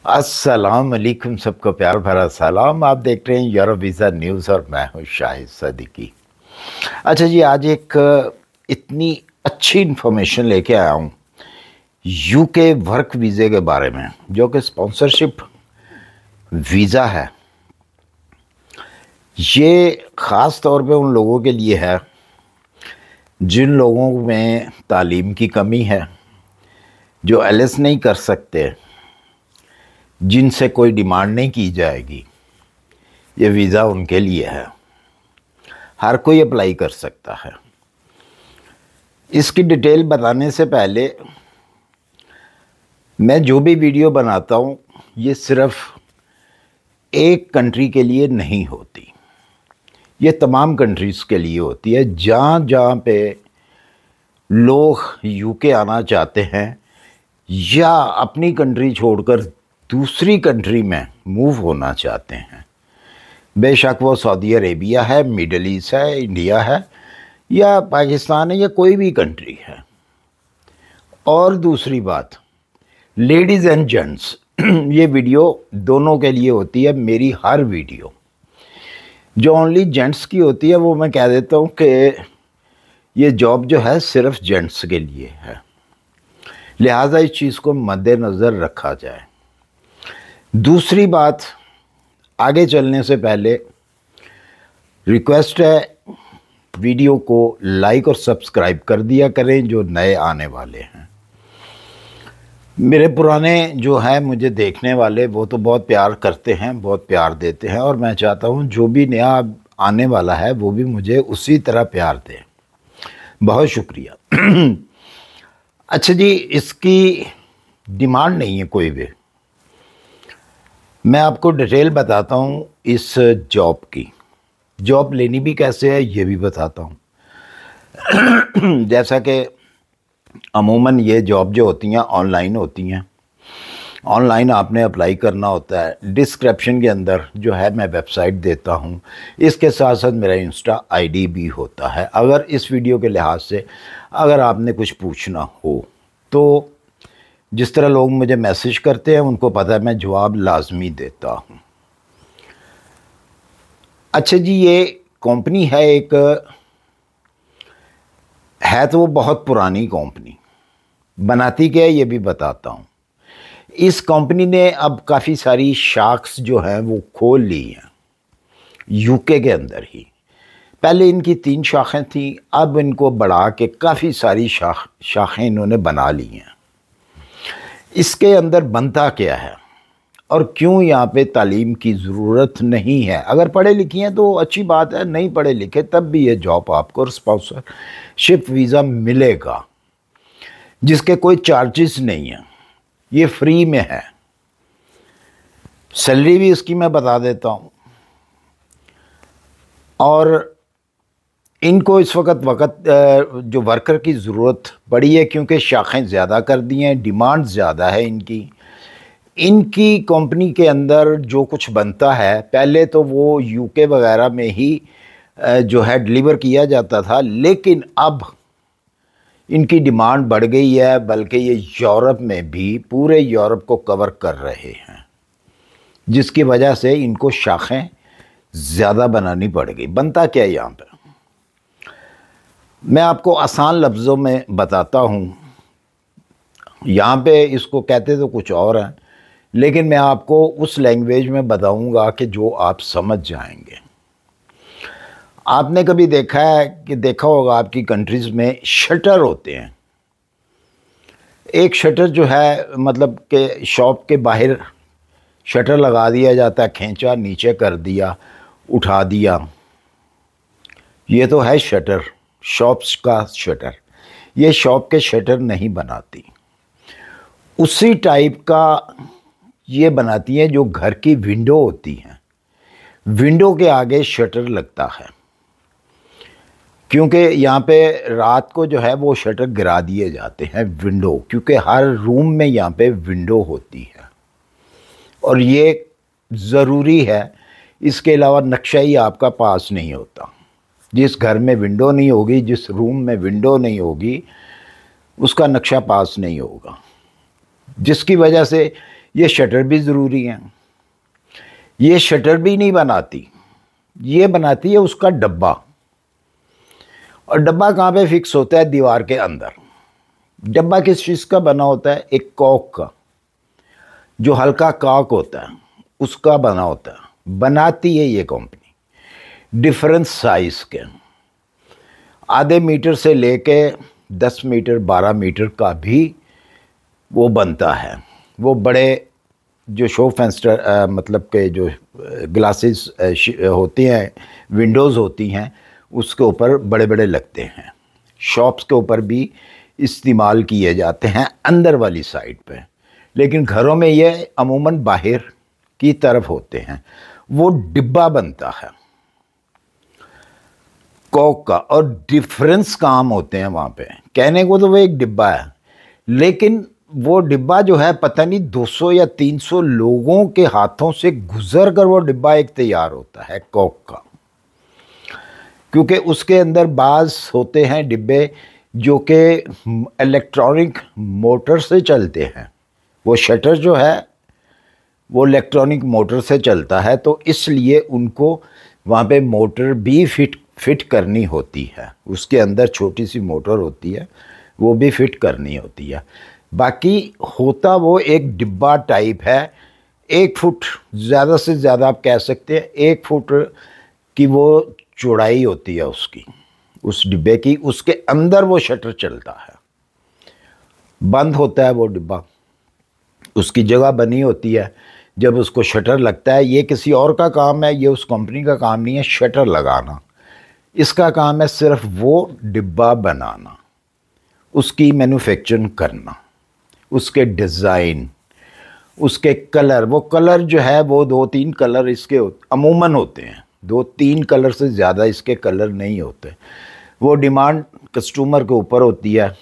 अस्सलाम वालेकुम, सबको प्यार भरा सलाम। आप देख रहे हैं यूरोप वीज़ा न्यूज़ और मैं हूं शाहिद सदीकी। अच्छा जी, आज एक इतनी अच्छी इन्फॉर्मेशन लेके आया हूं यूके वर्क वीज़े के बारे में, जो कि स्पॉन्सरशिप वीज़ा है। ये ख़ास तौर पे उन लोगों के लिए है जिन लोगों में तालीम की कमी है, जो एलएस नहीं कर सकते, जिनसे कोई डिमांड नहीं की जाएगी। ये वीज़ा उनके लिए है, हर कोई अप्लाई कर सकता है। इसकी डिटेल बताने से पहले मैं जो भी वीडियो बनाता हूँ ये सिर्फ एक कंट्री के लिए नहीं होती, ये तमाम कंट्रीज़ के लिए होती है। जहाँ जहाँ पे लोग यूके आना चाहते हैं या अपनी कंट्री छोड़कर दूसरी कंट्री में मूव होना चाहते हैं, बेशक वो सऊदी अरेबिया है, मिडल ईस्ट है, इंडिया है या पाकिस्तान है या कोई भी कंट्री है। और दूसरी बात, लेडीज़ एंड जेंट्स, ये वीडियो दोनों के लिए होती है। मेरी हर वीडियो जो ओनली जेंट्स की होती है वो मैं कह देता हूँ कि ये जॉब जो है सिर्फ जेंट्स के लिए है, लिहाजा इस चीज़ को मद्देनज़र रखा जाए। दूसरी बात, आगे चलने से पहले रिक्वेस्ट है, वीडियो को लाइक और सब्सक्राइब कर दिया करें जो नए आने वाले हैं। मेरे पुराने जो है मुझे देखने वाले वो तो बहुत प्यार करते हैं, बहुत प्यार देते हैं, और मैं चाहता हूँ जो भी नया आने वाला है वो भी मुझे उसी तरह प्यार दे। बहुत शुक्रिया। अच्छा जी, इसकी डिमांड नहीं है कोई भी। मैं आपको डिटेल बताता हूँ इस जॉब की। जॉब लेनी भी कैसे है ये भी बताता हूँ। जैसा कि अमूमन ये जॉब जो होती हैं ऑनलाइन होती हैं, ऑनलाइन आपने अप्लाई करना होता है। डिस्क्रिप्शन के अंदर जो है मैं वेबसाइट देता हूँ, इसके साथ साथ मेरा इंस्टा आईडी भी होता है। अगर इस वीडियो के लिहाज से अगर आपने कुछ पूछना हो तो जिस तरह लोग मुझे मैसेज करते हैं उनको पता है मैं जवाब लाजमी देता हूँ। अच्छा जी, ये कंपनी है एक, है तो वो बहुत पुरानी कंपनी, बनाती क्या है ये भी बताता हूँ। इस कंपनी ने अब काफ़ी सारी शाख्स जो हैं वो खोल ली हैं यूके के अंदर ही। पहले इनकी 3 शाखें थी, अब इनको बढ़ा के काफ़ी सारी शाखें इन्होंने बना ली हैं। इसके अंदर बनता क्या है और क्यों यहाँ पे तालीम की ज़रूरत नहीं है। अगर पढ़े लिखे हैं तो अच्छी बात है, नहीं पढ़े लिखे तब भी ये जॉब आपको स्पॉन्सरशिप वीज़ा मिलेगा, जिसके कोई चार्जेस नहीं है, ये फ्री में है। सैलरी भी इसकी मैं बता देता हूँ। और इनको इस वक्त जो वर्कर की ज़रूरत पड़ी है क्योंकि शाखें ज़्यादा कर दी हैं, डिमांड ज़्यादा है इनकी कंपनी के अंदर जो कुछ बनता है पहले तो वो यूके वगैरह में ही जो है डिलीवर किया जाता था, लेकिन अब इनकी डिमांड बढ़ गई है, बल्कि ये यूरोप में भी पूरे यूरोप को कवर कर रहे हैं, जिसकी वजह से इनको शाखें ज़्यादा बनानी पड़ गई। बनता क्या है यहाँ पर, मैं आपको आसान लफ्ज़ों में बताता हूँ। यहाँ पे इसको कहते तो कुछ और हैं, लेकिन मैं आपको उस लैंग्वेज में बताऊँगा कि जो आप समझ जाएंगे। आपने कभी देखा है कि देखा होगा आपकी कंट्रीज़ में शटर होते हैं। एक शटर जो है मतलब कि शॉप के बाहर शटर लगा दिया जाता है, खींचा नीचे कर दिया, उठा दिया, ये तो है शटर, शॉप्स का शटर। ये शॉप के शटर नहीं बनाती, उसी टाइप का ये बनाती हैं जो घर की विंडो होती हैं। विंडो के आगे शटर लगता है, क्योंकि यहाँ पे रात को जो है वो शटर गिरा दिए जाते हैं विंडो, क्योंकि हर रूम में यहाँ पे विंडो होती है और ये ज़रूरी है। इसके अलावा नक्शा ही आपका पास नहीं होता। जिस घर में विंडो नहीं होगी, जिस रूम में विंडो नहीं होगी, उसका नक्शा पास नहीं होगा, जिसकी वजह से ये शटर भी ज़रूरी है। ये शटर भी नहीं बनाती, ये बनाती है उसका डब्बा। और डब्बा कहाँ पे फिक्स होता है? दीवार के अंदर। डब्बा किस चीज़ का बना होता है? एक कॉक का, जो हल्का कॉक होता है उसका बना होता है। बनाती है ये कंपनी डिफरेंट साइज़ के, आधे मीटर से लेके 10 मीटर 12 मीटर का भी वो बनता है। वो बड़े जो शो फेंस्टर मतलब के जो ग्लासेस होती हैं, विंडोज़ होती हैं, उसके ऊपर बड़े बड़े लगते हैं। शॉप्स के ऊपर भी इस्तेमाल किए जाते हैं अंदर वाली साइड पे, लेकिन घरों में ये अमूमन बाहर की तरफ होते हैं। वो डिब्बा बनता है कॉक का, और डिफरेंस काम होते हैं वहाँ पे। कहने को तो वो एक डिब्बा है, लेकिन वो डिब्बा जो है पता नहीं 200 या 300 लोगों के हाथों से गुजर कर वो डिब्बा एक तैयार होता है कॉक का। क्योंकि उसके अंदर बाज़ होते हैं डिब्बे जो कि इलेक्ट्रॉनिक मोटर से चलते हैं। वो शटर जो है वो इलेक्ट्रॉनिक मोटर से चलता है, तो इसलिए उनको वहाँ पे मोटर भी फिट करनी होती है। उसके अंदर छोटी सी मोटर होती है, वो भी फिट करनी होती है। बाकी होता वो एक डिब्बा टाइप है। 1 फुट ज़्यादा से ज़्यादा आप कह सकते हैं 1 फुट की वो चौड़ाई होती है उसकी, उस डिब्बे की। उसके अंदर वो शटर चलता है, बंद होता है वो डिब्बा, उसकी जगह बनी होती है। जब उसको शटर लगता है, ये किसी और का काम है, ये उस कंपनी का काम नहीं है शटर लगाना। इसका काम है सिर्फ वो डिब्बा बनाना, उसकी मैन्युफैक्चरिंग करना, उसके डिज़ाइन, उसके कलर। वो कलर जो है वो 2-3 कलर इसके अमूमन होते हैं, 2-3 कलर से ज़्यादा इसके कलर नहीं होते। वो डिमांड कस्टमर के ऊपर होती है।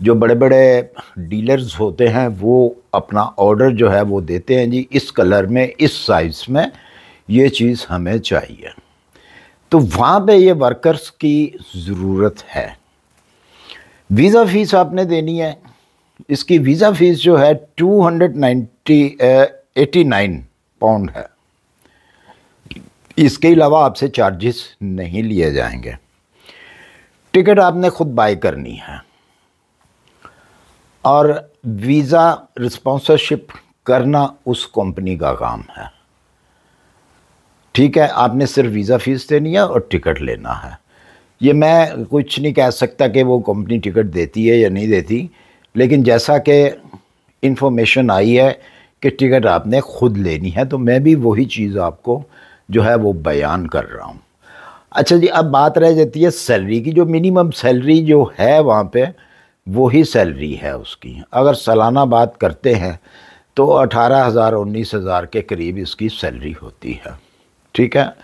जो बड़े बड़े डीलर्स होते हैं वो अपना ऑर्डर जो है वो देते हैं, जी इस कलर में, इस साइज़ में ये चीज़ हमें चाहिए। तो वहाँ पे ये वर्कर्स की ज़रूरत है। वीज़ा फ़ीस आपने देनी है। इसकी वीज़ा फ़ीस जो है 289 पाउंड है। इसके अलावा आपसे चार्जेस नहीं लिए जाएंगे। टिकट आपने खुद बाय करनी है, और वीज़ा रिस्पॉन्सरशिप करना उस कंपनी का काम है। ठीक है, आपने सिर्फ वीज़ा फ़ीस देनी है और टिकट लेना है। ये मैं कुछ नहीं कह सकता कि वो कंपनी टिकट देती है या नहीं देती, लेकिन जैसा कि इन्फॉर्मेशन आई है कि टिकट आपने खुद लेनी है, तो मैं भी वही चीज़ आपको जो है वो बयान कर रहा हूँ। अच्छा जी, अब बात रह जाती है सैलरी की। जो मिनिमम सैलरी जो है वहाँ पे वही सैलरी है उसकी। अगर सालाना बात करते हैं तो 18,000 19,000 के करीब इसकी सैलरी होती है। ठीक है,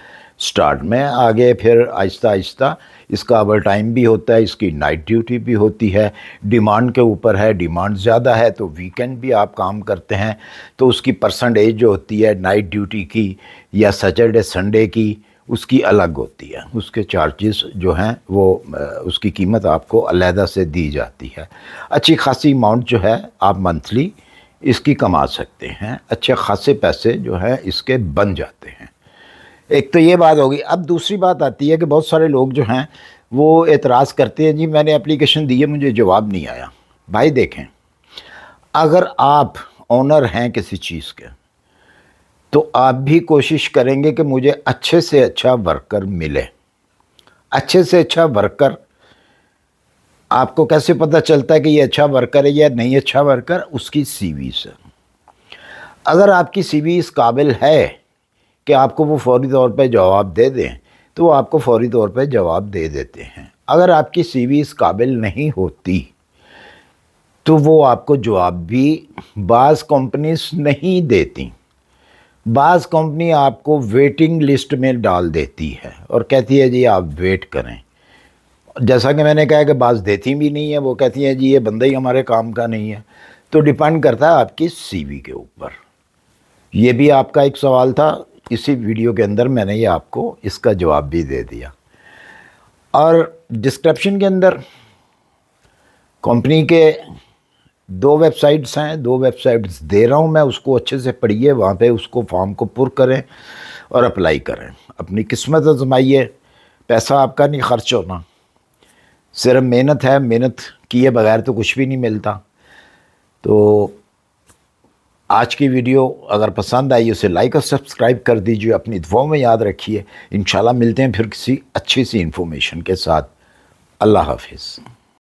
स्टार्ट में। आगे फिर आहिस्ता आहिस्ता इसका ओवर टाइम भी होता है, इसकी नाइट ड्यूटी भी होती है। डिमांड के ऊपर है, डिमांड ज़्यादा है तो वीकेंड भी आप काम करते हैं तो उसकी परसेंटेज जो होती है नाइट ड्यूटी की या सैटरडे संडे की, उसकी अलग होती है। उसके चार्जेस जो हैं वो उसकी कीमत आपको अलहदा से दी जाती है। अच्छी खासी अमाउंट जो है आप मंथली इसकी कमा सकते हैं। अच्छे खासे पैसे जो है इसके बन जाते हैं। एक तो ये बात होगी। अब दूसरी बात आती है कि बहुत सारे लोग जो हैं वो एतराज़ करते हैं, जी मैंने एप्लीकेशन दी है मुझे जवाब नहीं आया। भाई देखें, अगर आप ओनर हैं किसी चीज़ के तो आप भी कोशिश करेंगे कि मुझे अच्छे से अच्छा वर्कर मिले। अच्छे से अच्छा वर्कर आपको कैसे पता चलता है कि ये अच्छा वर्कर है या नहीं अच्छा वर्कर? उसकी सीवी से। अगर आपकी सीवी इस काबिल है कि आपको वो फौरी तौर पे जवाब दे दें तो वो आपको फौरी तौर पे जवाब दे देते हैं। अगर आपकी सीवी इस काबिल नहीं होती तो वो आपको जवाब भी बाज़ कंपनीज नहीं देती। बाज़ कंपनी आपको वेटिंग लिस्ट में डाल देती है और कहती है जी आप वेट करें। जैसा कि मैंने कहा कि बाज़ देती भी नहीं है, वो कहती है जी ये बंदा ही हमारे काम का नहीं है। तो डिपेंड करता है आपकी सीवी के ऊपर। ये भी आपका एक सवाल था, इसी वीडियो के अंदर मैंने ये आपको इसका जवाब भी दे दिया। और डिस्क्रिप्शन के अंदर कंपनी के 2 वेबसाइट्स हैं, 2 वेबसाइट्स दे रहा हूँ मैं, उसको अच्छे से पढ़िए, वहाँ पे उसको फॉर्म को पुर करें और अप्लाई करें, अपनी किस्मत आजमाइए। पैसा आपका नहीं खर्च होना, सिर्फ मेहनत है, मेहनत किए बगैर तो कुछ भी नहीं मिलता। तो आज की वीडियो अगर पसंद आई उसे लाइक और सब्सक्राइब कर दीजिए, अपनी दुआओं में याद रखिए। इंशाल्लाह मिलते हैं फिर किसी अच्छी सी इन्फॉर्मेशन के साथ। अल्लाह हाफिज़।